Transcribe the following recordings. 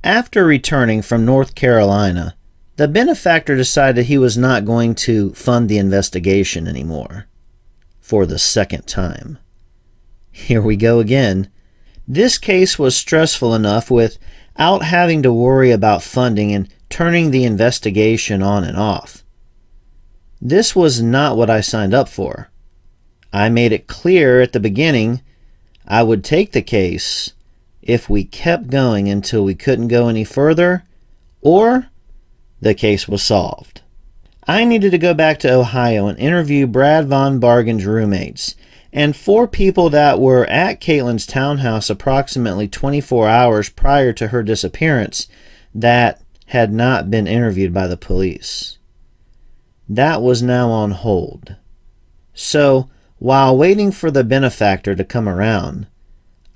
After returning from North Carolina, the benefactor decided he was not going to fund the investigation anymore. For the second time. Here we go again. This case was stressful enough without having to worry about funding and turning the investigation on and off. This was not what I signed up for. I made it clear at the beginning I would take the case if we kept going until we couldn't go any further or the case was solved. I needed to go back to Ohio and interview Brad Von Bargen's roommates and 4 people that were at Katelyn's townhouse approximately 24 hours prior to her disappearance that had not been interviewed by the police. That was now on hold. So, while waiting for the benefactor to come around,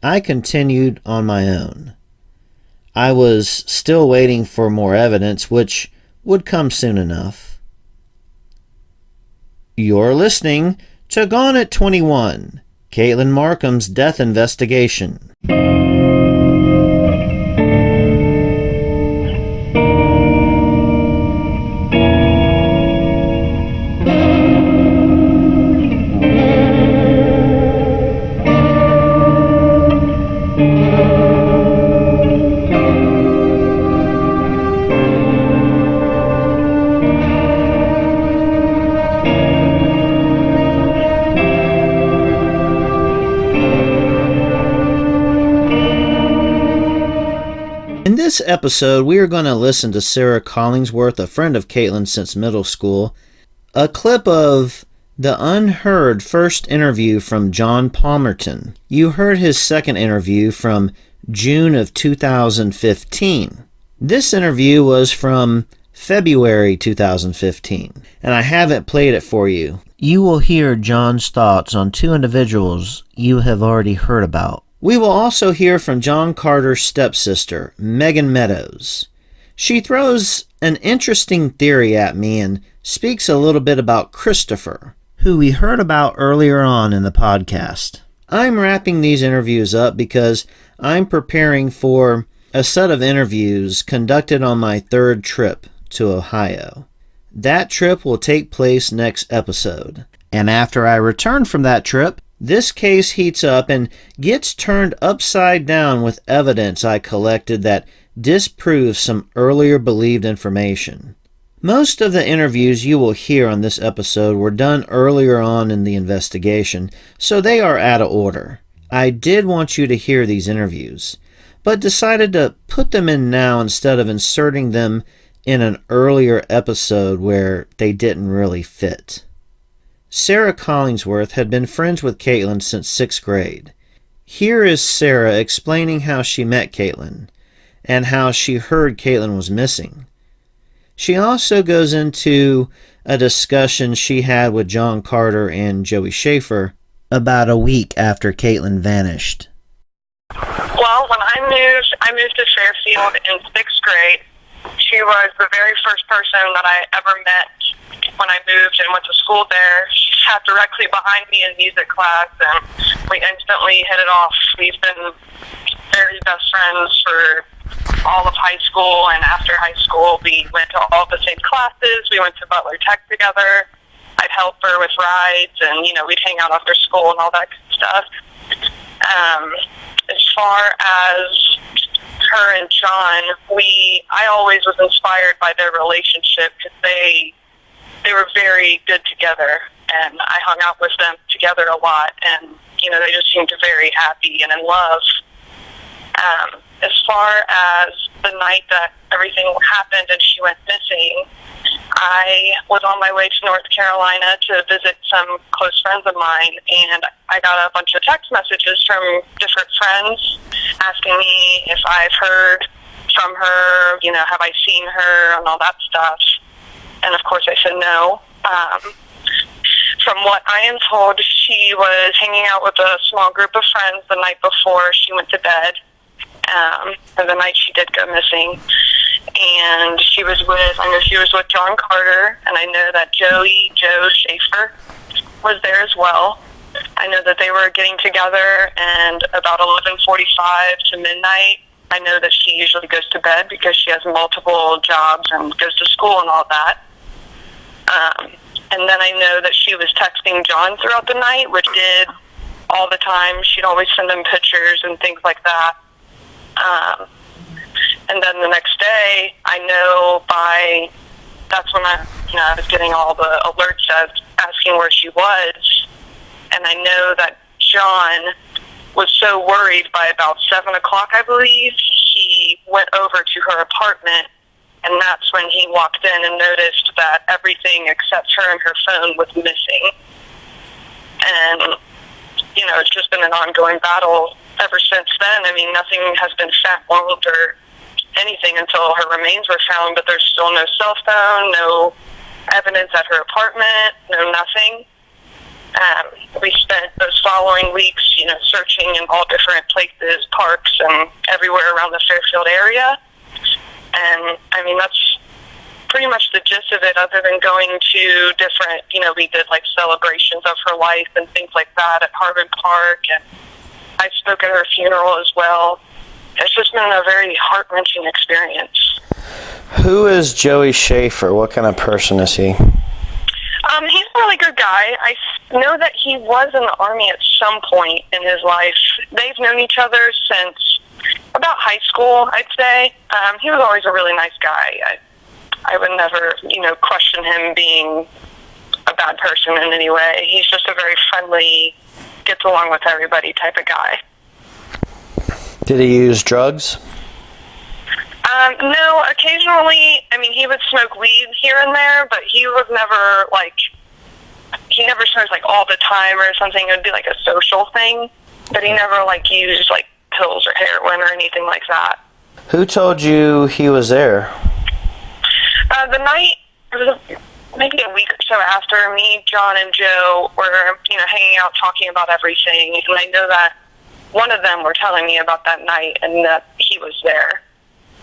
I continued on my own. I was still waiting for more evidence, which would come soon enough. You're listening to Gone at 21, Katelyn Markham's death investigation. In this episode, we are going to listen to Sarah Collingsworth, a friend of Katelyn since middle school, a clip of the unheard first interview from John Palmerton. You heard his second interview from June of 2015. This interview was from February 2015, and I haven't played it for you. You will hear John's thoughts on 2 individuals you have already heard about. We will also hear from John Carter's stepsister, Megan Meadows. She throws an interesting theory at me and speaks a little bit about Christopher, who we heard about earlier on in the podcast. I'm wrapping these interviews up because I'm preparing for a set of interviews conducted on my 3rd trip to Ohio. That trip will take place next episode. And after I return from that trip, this case heats up and gets turned upside down with evidence I collected that disproves some earlier believed information. Most of the interviews you will hear on this episode were done earlier on in the investigation, so they are out of order. I did want you to hear these interviews, but decided to put them in now instead of inserting them in an earlier episode where they didn't really fit. Sarah Collingsworth had been friends with Katelyn since 6th grade. Here is Sarah explaining how she met Katelyn and how she heard Katelyn was missing. She also goes into a discussion she had with John Carter and Joey Schaefer about a week after Katelyn vanished. Well, when I moved to Fairfield in 6th grade. She was the very first person that I ever met when I moved and went to school there. She sat directly behind me in music class, and we instantly hit it off. We've been very best friends for all of high school, and after high school, we went to all the same classes. We went to Butler Tech together. I'd help her with rides, and, we'd hang out after school and all that good stuff. As far as her and John, I always was inspired by their relationship because they were very good together, and I hung out with them together a lot, and, they just seemed very happy and in love. As far as the night that everything happened and she went missing, I was on my way to North Carolina to visit some close friends of mine, and I got a bunch of text messages from different friends asking me if I've heard from her, have I seen her, and all that stuff. And of course I said no. From what I am told, she was hanging out with a small group of friends the night before she went to bed, or the night she did go missing. And I know she was with John Carter, and I know that Joe Schaefer was there as well. I know that they were getting together, and about 11:45 to midnight, I know that she usually goes to bed because she has multiple jobs and goes to school and all that. And then I know that she was texting John throughout the night, which did all the time. She'd always send him pictures and things like that. And then the next day, I know that's when I was getting all the alerts asking where she was. And I know that John was so worried by about 7 o'clock, I believe, he went over to her apartment, and that's when he walked in and noticed that everything except her and her phone was missing. And, it's just been an ongoing battle ever since then. I mean, nothing has been found or anything until her remains were found, but there's still no cell phone, no evidence at her apartment, no nothing. We spent those following weeks, searching in all different places, parks, and everywhere around the Fairfield area. And, I mean, that's pretty much the gist of it, other than going to different, we did, celebrations of her life and things like that at Harvard Park, and I spoke at her funeral as well. It's just been a very heart-wrenching experience. Who is Joey Schaefer? What kind of person is he? He's a really good guy. I know that he was in the Army at some point in his life. They've known each other since about high school, I'd say. He was always a really nice guy. I would never, question him being a bad person in any way. He's just a very friendly, gets along with everybody type of guy. Did he use drugs? No, occasionally, he would smoke weed here and there, but he was never, he never smoked, all the time or something. It would be, a social thing, but he never, used, pills or heroin or anything like that. Who told you he was there? The night, it was maybe a week or so after, me, John, and Joe were, hanging out talking about everything, and I know that one of them were telling me about that night and that he was there.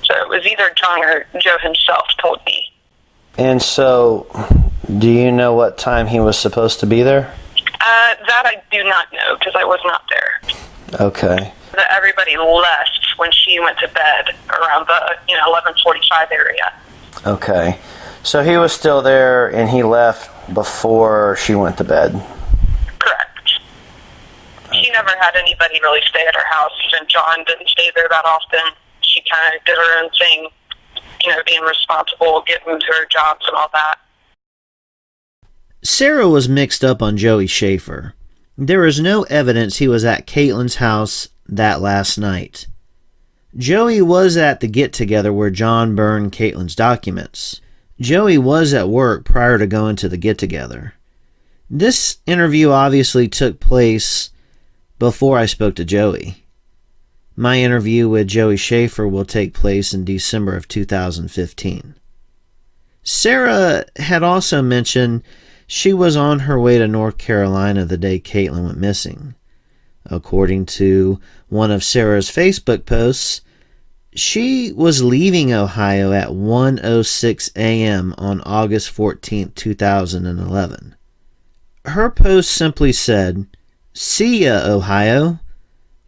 So it was either John or Joe himself told me. And so, do you know what time he was supposed to be there? That I do not know, because I was not there. Okay. Everybody left when she went to bed around the 11:45 area. Okay. So he was still there, and he left before she went to bed? Correct. She never had anybody really stay at her house. Even John didn't stay there that often. She kind of did her own thing, being responsible, getting to her jobs and all that. Sarah was mixed up on Joey Schaefer. There is no evidence he was at Katelyn's house that last night. Joey was at the get-together where John burned Katelyn's documents. Joey was at work prior to going to the get-together. This interview obviously took place before I spoke to Joey. My interview with Joey Schaefer will take place in December of 2015. Sarah had also mentioned she was on her way to North Carolina the day Katelyn went missing. According to one of Sarah's Facebook posts, she was leaving Ohio at 1:06 a.m. on August 14, 2011. Her post simply said, "See ya, Ohio,"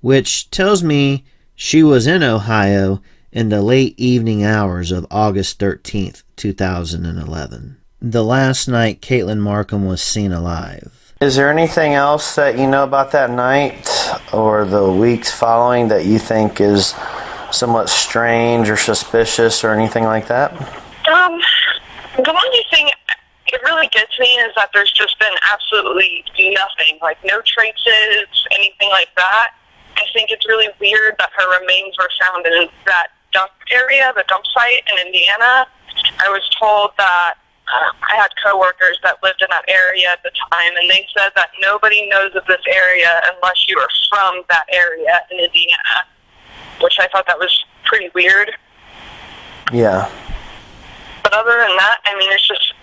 which tells me she was in Ohio in the late evening hours of August 13th, 2011. The last night Katelyn Markham was seen alive. Is there anything else that you know about that night or the weeks following that you think is somewhat strange or suspicious or anything like that? The only thing it really gets me is that there's just been absolutely nothing, no traces, anything like that. I think it's really weird that her remains were found in that dump area, the dump site in Indiana. I was told that I had coworkers that lived in that area at the time, and they said that nobody knows of this area unless you are from that area in Indiana, which I thought that was pretty weird. Yeah. But other than that, it's just,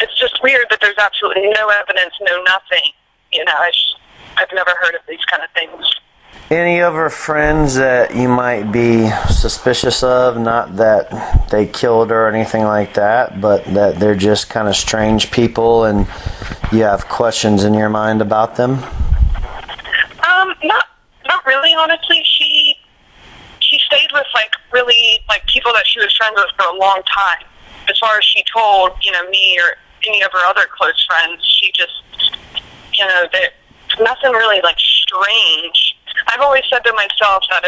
it's just weird that there's absolutely no evidence, no nothing. I've never heard of these kind of things. Any other friends that you might be suspicious of, not that they killed her or anything like that, but that they're just kind of strange people and you have questions in your mind about them? Not really, honestly. like, really, like, people that she was friends with for a long time. As far as she told, me or any of her other close friends, she just, that nothing really, like, strange. I've always said to myself that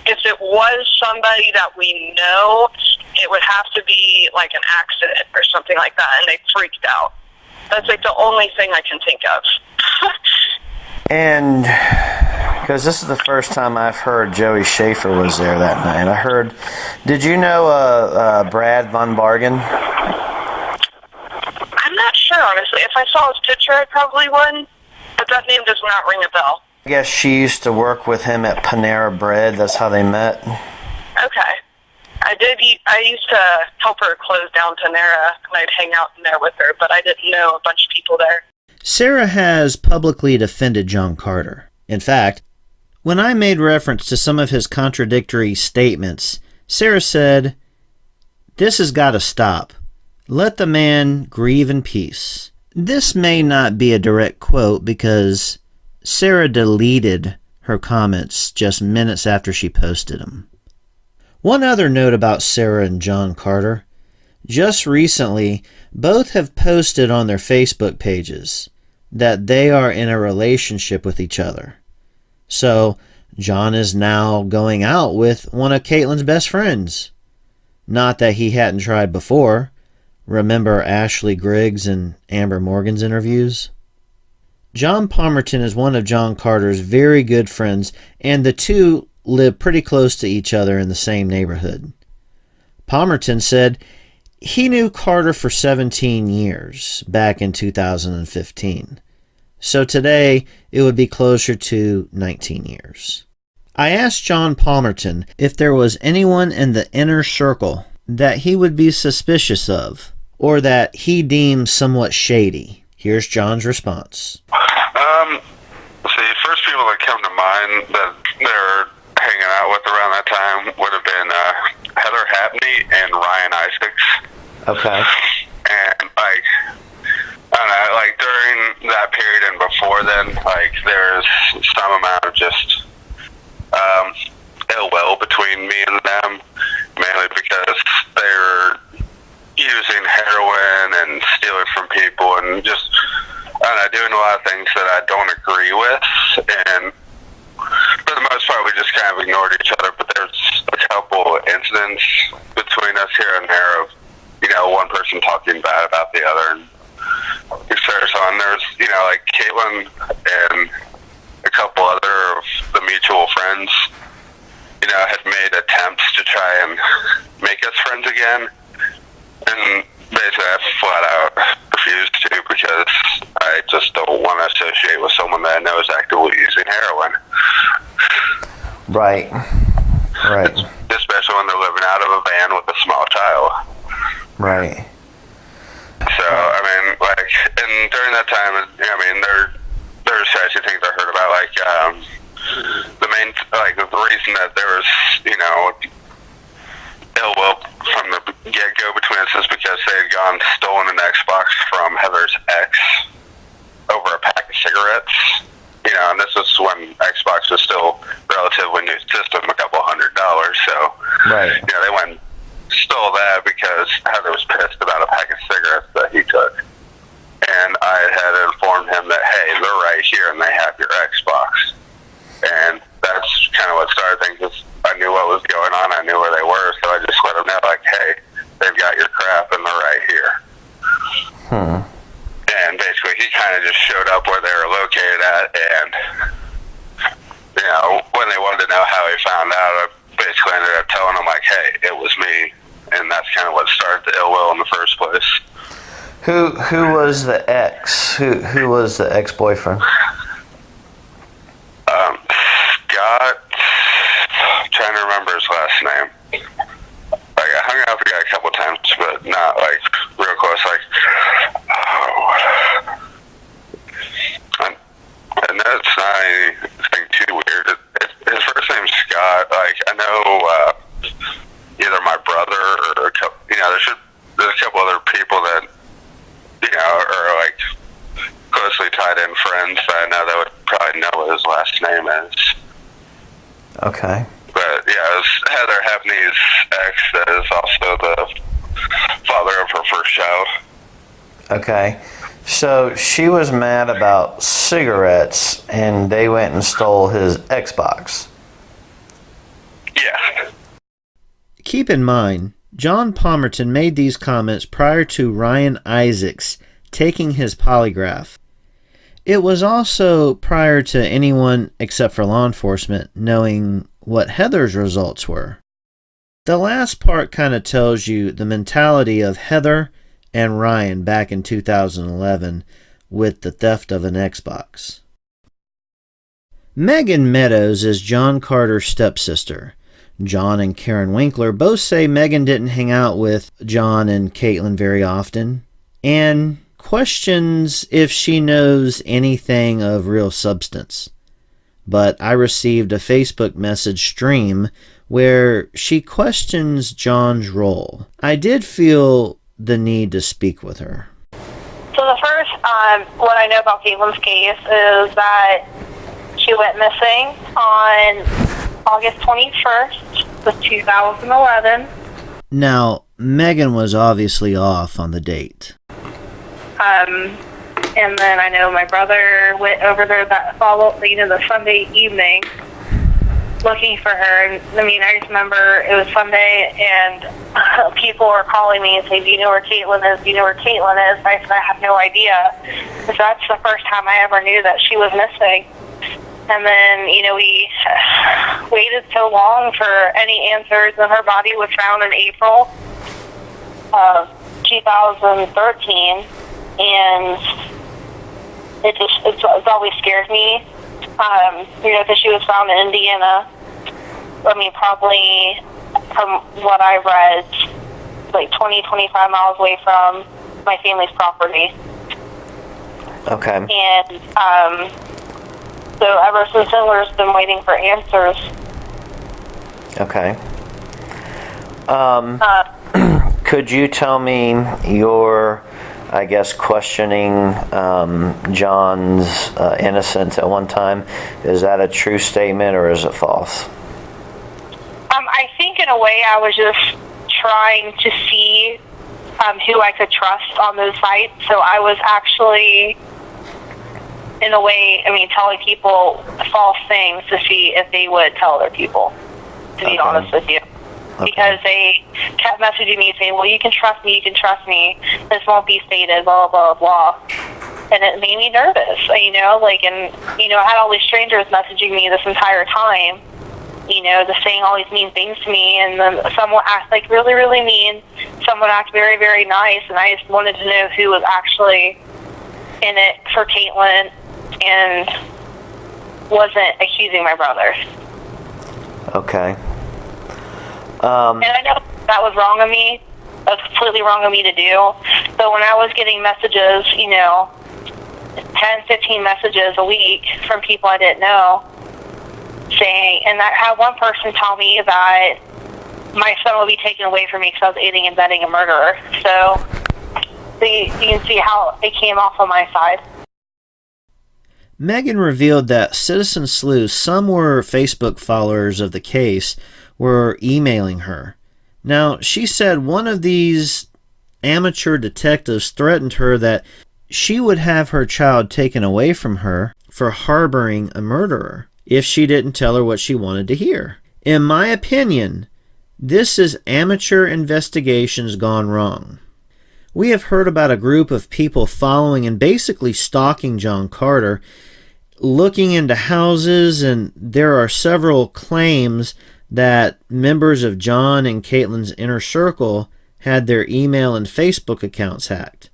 if it was somebody that we know, it would have to be, like, an accident or something like that, and they freaked out. That's, like, the only thing I can think of. And because this is the first time I've heard Joey Schaefer was there that night. Did you know Brad Von Bargen? I'm not sure, honestly. If I saw his picture, I probably would, but that name does not ring a bell. I guess she used to work with him at Panera Bread. That's how they met. Okay. I used to help her close down Panera, and I'd hang out in there with her, but I didn't know a bunch of people there. Sarah has publicly defended John Carter. In fact, when I made reference to some of his contradictory statements, Sarah said, "This has got to stop. Let the man grieve in peace." This may not be a direct quote because Sarah deleted her comments just minutes after she posted them. One other note about Sarah and John Carter. Just recently, both have posted on their Facebook pages that they are in a relationship with each other. So, John is now going out with one of Katelyn's best friends. Not that he hadn't tried before. Remember Ashley Griggs and Amber Morgan's interviews? John Palmerton is one of John Carter's very good friends, and the two live pretty close to each other in the same neighborhood. Palmerton said he knew Carter for 17 years, back in 2015. So today, it would be closer to 19 years. I asked John Palmerton if there was anyone in the inner circle that he would be suspicious of, or that he deemed somewhat shady. Here's John's response. The first people that come to mind that they're hanging out with around that time would have been Heather Hapney and Ryan Isaacs. Okay. And, like, I don't know, like, during that period and before then, like, there's some amount of just ill will between me and them, mainly because they're using heroin and stealing from people and just, I don't know, doing a lot of things that I don't agree with. And for the most part, we just kind of ignored each other, but there's a couple incidents between us here and there of, one person talking bad about the other. And so on. There's, like Katelyn and a couple other of the mutual friends, had made attempts to try and make us friends again. And basically I flat out refused to because I just don't want to associate with someone that I know is actively using heroin. Right. Especially when they're living out of a van with a small child. Right. So, I mean, like, and during that time, there's actually things I heard about, like, the reason that there was, ill will from the get-go between us is because they had gone stolen an Xbox from Heather's ex over a pack of cigarettes. And this was when Xbox was still relatively new system, a couple $100. So, right. They went and stole that because Heather was pissed about a pack of cigarettes that he took. And I had informed him that, hey, they're right here and they have your Xbox. And that's kind of what started things. I knew what was going on. I knew where they were. So I just let them know, like, hey, they've got your crap and they're right here. And basically he kind of just showed up where they were located at. And, when they wanted to know how he found out, I basically ended up telling them, like, hey, it was me. And that's kind of what started the ill will in the first place. Who was the ex? Who was the ex-boyfriend? Scott. I'm trying to remember his last name. Like, I hung out with the guy a couple times, but not like real close. Like, and that's not anything too weird. His first name's Scott. Like, I know either my brother or a couple, there's a couple other people that are like closely tied in friends that I know that would probably know what his last name is. Okay. But yeah, it was Heather Daphne's ex that is also the father of her first child. Okay. So she was mad about cigarettes, and they went and stole his Xbox. Yeah. Keep in mind, John Palmerton made these comments prior to Ryan Isaacs taking his polygraph. It was also prior to anyone except for law enforcement knowing what Heather's results were. The last part kind of tells you the mentality of Heather and Ryan back in 2011 with the theft of an Xbox. Megan Meadows is John Carter's stepsister. John and Karen Winkler both say Megan didn't hang out with John and Katelyn very often, and questions if she knows anything of real substance. But I received a Facebook message stream where she questions John's role. I did feel the need to speak with her. So the first, what I know about Katelyn's case is that she went missing on August 21st of 2011. Now, Megan was obviously off on the date. And then I know my brother went over there that the Sunday evening looking for her. And I mean, I just remember it was Sunday and people were calling me and saying, "Do you know where Katelyn is? Do you know where Katelyn is?" I said, "I have no idea." So that's the first time I ever knew that she was missing. And then, we waited so long for any answers, and her body was found in April of 2013, and it's always scared me, because she was found in Indiana. I mean, probably from what I read, like 20, 25 miles away from my family's property. Okay. And, so ever since then, we've just been waiting for answers. Okay. Could you tell me your, questioning John's innocence at one time? Is that a true statement or is it false? I think in a way I was just trying to see who I could trust on those sites. So I was actually, in a way, telling people false things to see if they would tell other people, to be honest with you. Okay. Because they kept messaging me saying, "Well, you can trust me, this won't be stated, blah, blah, blah." And it made me nervous, I had all these strangers messaging me this entire time, just saying all these mean things to me, and then someone asked, really, really mean, someone asked very, very nice, and I just wanted to know who was actually in it for Katelyn and wasn't accusing my brother. Okay. And I know that was wrong of me. That was completely wrong of me to do. So when I was getting messages, 10, 15 messages a week from people I didn't know, saying, and I had one person tell me that my son would be taken away from me because I was aiding and abetting a murderer. So you can see how it came off on my side. Megan revealed that Citizen Sleuth, some were Facebook followers of the case, were emailing her. Now, she said one of these amateur detectives threatened her that she would have her child taken away from her for harboring a murderer if she didn't tell her what she wanted to hear. In my opinion, this is amateur investigations gone wrong. We have heard about a group of people following and basically stalking John Carter, looking into houses, and there are several claims that members of John and Katelyn's inner circle had their email and Facebook accounts hacked.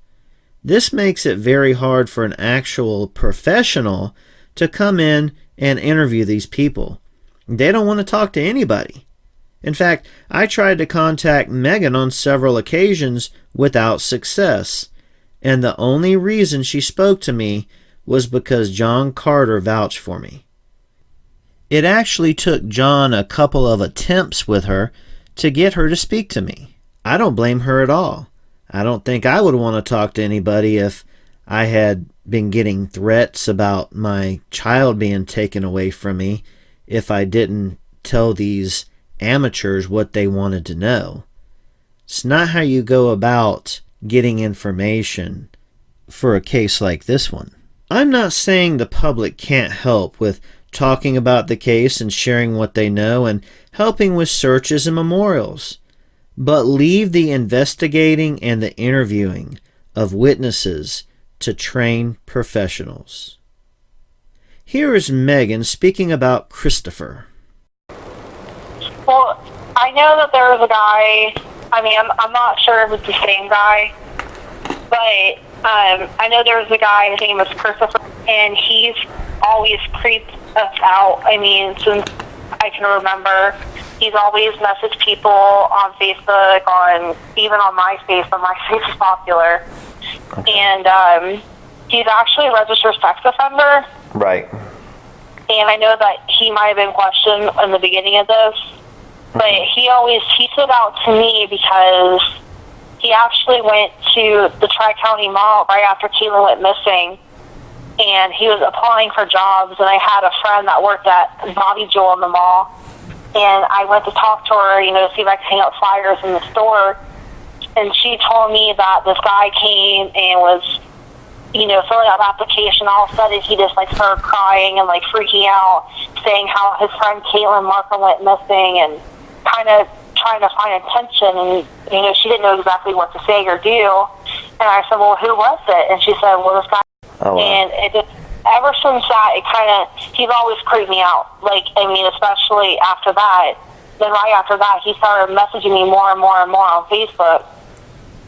This makes it very hard for an actual professional to come in and interview these people. They don't want to talk to anybody. In fact, I tried to contact Megan on several occasions without success, and the only reason she spoke to me was because John Carter vouched for me. It actually took John a couple of attempts with her to get her to speak to me. I don't blame her at all. I don't think I would want to talk to anybody if I had been getting threats about my child being taken away from me if I didn't tell these amateurs what they wanted to know. It's not how you go about getting information for a case like this one. I'm not saying the public can't help with talking about the case and sharing what they know and helping with searches and memorials, but leave the investigating and the interviewing of witnesses to trained professionals. Here is Megan speaking about Christopher. Well, I know that there was a guy, I'm not sure if it's the same guy, but I know there was a guy, his name was Christopher, and he's always creeped us out. Since I can remember, he's always messaged people on Facebook, even on MySpace, but MySpace is popular. Okay. And he's actually a registered sex offender. Right. And I know that he might have been questioned in the beginning of this, but he stood out to me because he actually went to the Tri-County Mall right after Katelyn went missing, and he was applying for jobs, and I had a friend that worked at Bobby Joel in the mall, and I went to talk to her, see if I could hang out flyers in the store, and she told me that this guy came and was, filling out the application. All of a sudden, he just, started crying and, freaking out, saying how his friend Katelyn Markham went missing, and kind of trying to find attention, and, she didn't know exactly what to say or do. And I said, well, who was it? And she said, well, this guy. Oh, wow. And it just, ever since that, he's always creeped me out. Especially after that. Then right after that, he started messaging me more and more and more on Facebook.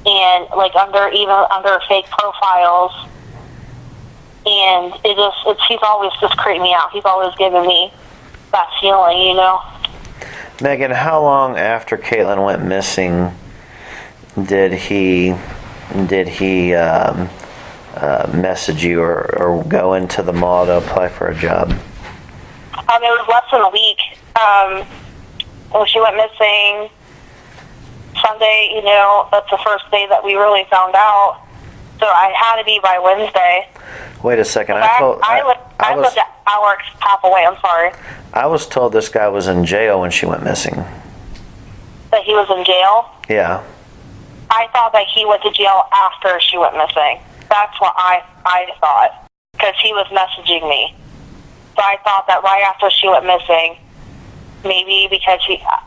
And, under fake profiles. And he's always just creeped me out. He's always given me that feeling, Megan, how long after Katelyn went missing did he message you or go into the mall to apply for a job? It was less than a week. When she went missing Sunday, that's the first day that we really found out. So I had to be by Wednesday. Wait a second. I lived an hour and a half away. I'm sorry. I was told this guy was in jail when she went missing. That he was in jail? Yeah. I thought that he went to jail after she went missing. That's what I thought, because he was messaging me. So I thought that right after she went missing, maybe because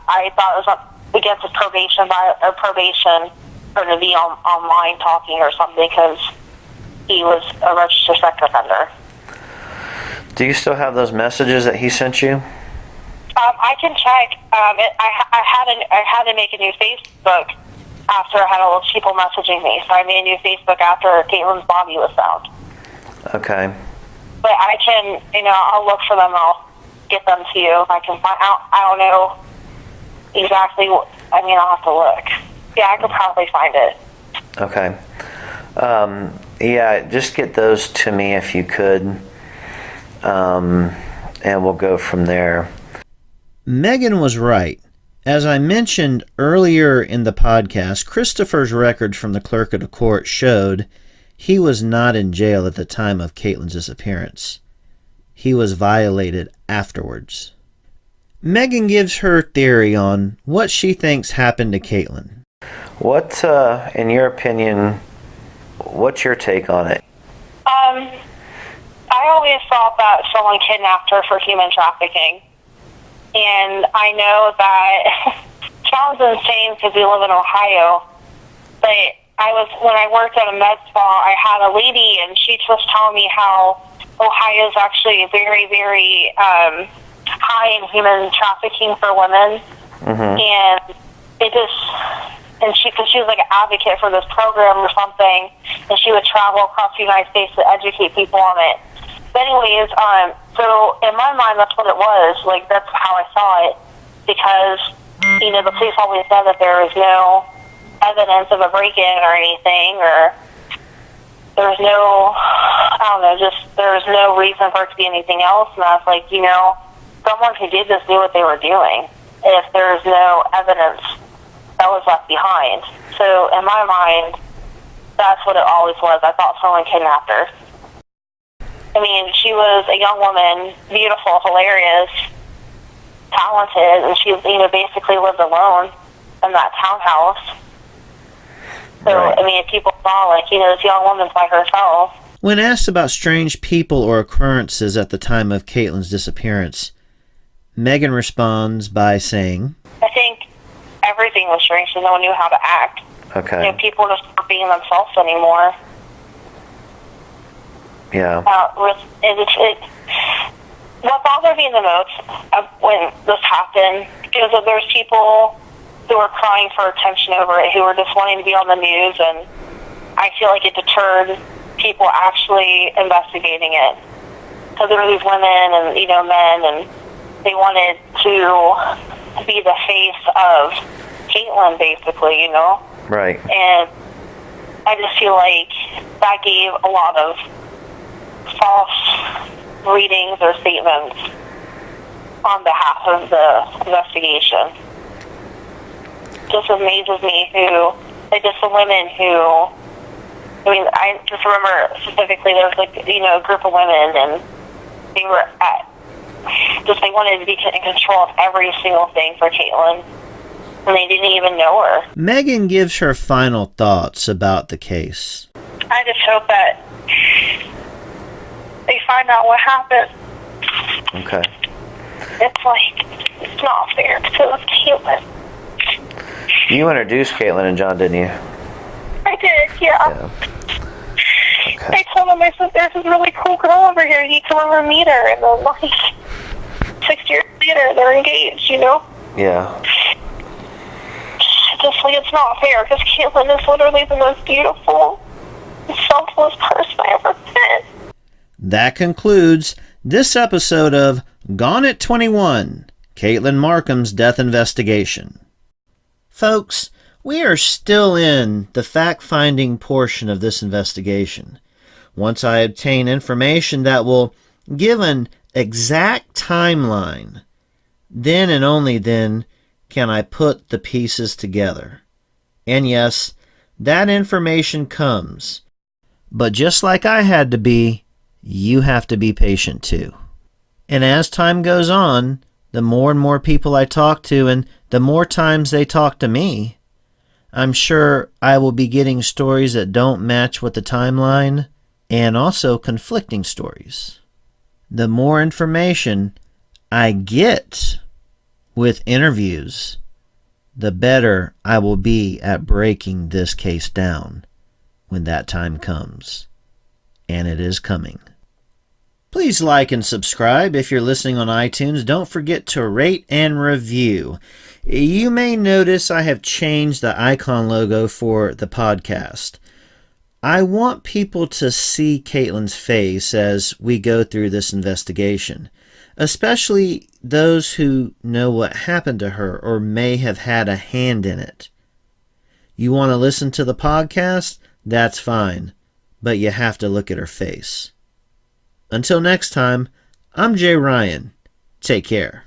I thought it was against his probation for to be online talking or something, because he was a registered sex offender. Do you still have those messages that he sent you? I can check. I had to make a new Facebook after I had all those people messaging me. So I made a new Facebook after Katelyn's body was found. Okay. But I can, I'll look for them and I'll get them to you. I can find out. I don't know exactly I'll have to look. Yeah, I could probably find it. Okay. Yeah, just get those to me if you could. And we'll go from there. Megan was right. As I mentioned earlier in the podcast, Christopher's records from the clerk of the court showed he was not in jail at the time of Katelyn's disappearance. He was violated afterwards. Megan gives her theory on what she thinks happened to Katelyn. What, in your opinion, what's your take on it? I always thought that someone kidnapped her for human trafficking. And I know that sounds insane because we live in Ohio, but when I worked at a med spa, I had a lady, and she was telling me how Ohio is actually very, very high in human trafficking for women. Mm-hmm. And because she was like an advocate for this program or something, and she would travel across the United States to educate people on it. But anyways, so in my mind, that's what it was. That's how I saw it, because, the police always said that there was no evidence of a break-in or anything, or there was no, there was no reason for it to be anything else. And I was like, someone who did this knew what they were doing if there's no evidence that was left behind. So in my mind, that's what it always was. I thought someone kidnapped her. She was a young woman, beautiful, hilarious, talented, and she, basically lived alone in that townhouse. So, Right. I mean, people saw, this young woman's by herself. When asked about strange people or occurrences at the time of Katelyn's disappearance, Megan responds by saying, I think everything was strange, so no one knew how to act. Okay. People just weren't being themselves anymore. Yeah. What bothered me the most when this happened is that there's people who were crying for attention over it, who were just wanting to be on the news, and I feel like it deterred people actually investigating it. Because there were these women and, men, and they wanted to be the face of Katelyn, basically, Right. And I just feel like that gave a lot of false readings or statements on behalf of the investigation. Just amazes me just the women who, I just remember specifically there was a group of women, and they were they wanted to be in control of every single thing for Katelyn, and they didn't even know her. Megan gives her final thoughts about the case. I just hope that they find out what happened. Okay. It's not fair because it's Katelyn. You introduced Katelyn and John, didn't you? I did, yeah. Okay. I told him, I said, there's this really cool girl over here. You come over and meet her. And then, 6 years later, they're engaged, Yeah. Just it's not fair because Katelyn is literally the most beautiful, selfless person I ever met. That concludes this episode of Gone at 21, Katelyn Markham's death investigation. Folks, we are still in the fact-finding portion of this investigation. Once I obtain information that will give an exact timeline, then and only then can I put the pieces together. And yes, that information comes. But just like I had to be, you have to be patient too. And as time goes on, the more and more people I talk to and the more times they talk to me, I'm sure I will be getting stories that don't match with the timeline and also conflicting stories. The more information I get with interviews, the better I will be at breaking this case down when that time comes. And it is coming. Please like and subscribe if you're listening on iTunes. Don't forget to rate and review. You may notice I have changed the icon logo for the podcast. I want people to see Katelyn's face as we go through this investigation, especially those who know what happened to her or may have had a hand in it. You want to listen to the podcast? That's fine, but you have to look at her face. Until next time, I'm Jay Ryan. Take care.